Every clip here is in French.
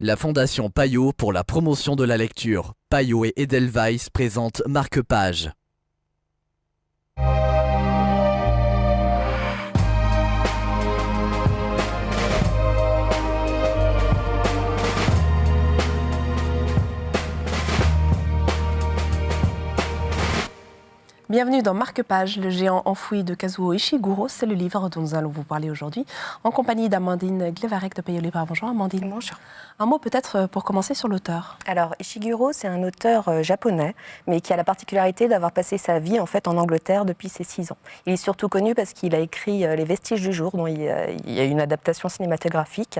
La Fondation Payot pour la promotion de la lecture. Payot et Edelweiss présentent Marque-Page. Bienvenue dans Marque-Page, le géant enfoui de Kazuo Ishiguro. C'est le livre dont nous allons vous parler aujourd'hui, en compagnie d'Amandine Glevarec de Payot Libraire. Bonjour Amandine. Bonjour. Un mot peut-être pour commencer sur l'auteur. Alors Ishiguro, c'est un auteur japonais, mais qui a la particularité d'avoir passé sa vie en fait en Angleterre depuis ses 6 ans. Il est surtout connu parce qu'il a écrit Les Vestiges du jour, dont il y a une adaptation cinématographique.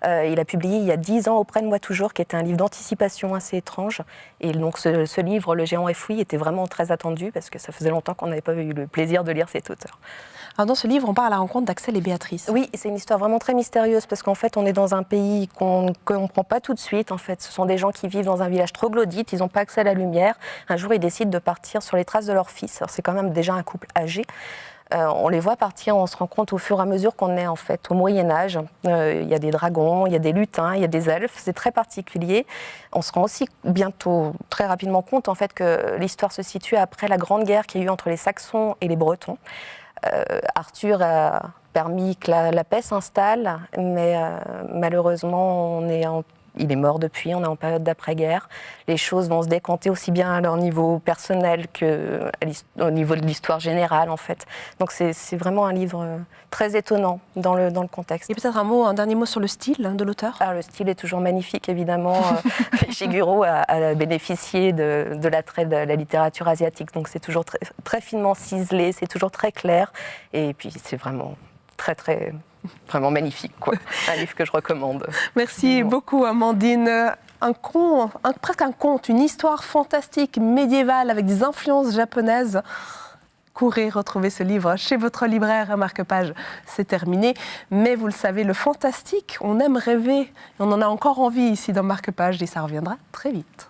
Il a publié il y a 10 ans Auprès de moi toujours, qui était un livre d'anticipation assez étrange. Et donc ce livre, Le géant enfoui, était vraiment très attendu parce que ça faisait longtemps qu'on n'avait pas eu le plaisir de lire cet auteur. Alors dans ce livre, on part à la rencontre d'Axel et Béatrice. Oui, c'est une histoire vraiment très mystérieuse parce qu'en fait, on est dans un pays qu'on ne comprend pas tout de suite. En fait, ce sont des gens qui vivent dans un village troglodyte, ils n'ont pas accès à la lumière. Un jour, ils décident de partir sur les traces de leur fils. Alors, c'est quand même déjà un couple âgé. On les voit partir, on se rend compte au fur et à mesure qu'on est en fait au Moyen-Âge. Il y a des dragons, il y a des lutins, il y a des elfes, c'est très particulier. On se rend aussi bientôt, très rapidement compte en fait que l'histoire se situe après la grande guerre qu'il y a eu entre les Saxons et les Bretons. Arthur a permis que la paix s'installe, mais malheureusement il est mort depuis, on est en période d'après-guerre. Les choses vont se décanter aussi bien à leur niveau personnel qu'au niveau de l'histoire générale, en fait. Donc c'est vraiment un livre très étonnant dans le contexte. Et peut-être un dernier mot sur le style de l'auteur. Alors, le style est toujours magnifique, évidemment. Ishiguro a bénéficié de l'attrait de la littérature asiatique, donc c'est toujours très, très finement ciselé, c'est toujours très clair, et puis c'est vraiment vraiment magnifique, quoi. Un livre que je recommande. Merci beaucoup Amandine. Presque un conte, une histoire fantastique, médiévale, avec des influences japonaises. Courez retrouver ce livre chez votre libraire. Marque-Page, c'est terminé. Mais vous le savez, le fantastique, on aime rêver. Et on en a encore envie ici dans Marque-Page et ça reviendra très vite.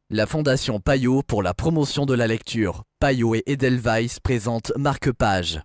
La Fondation Payot pour la promotion de la lecture. Payot et Edelweiss présentent Marque-Page.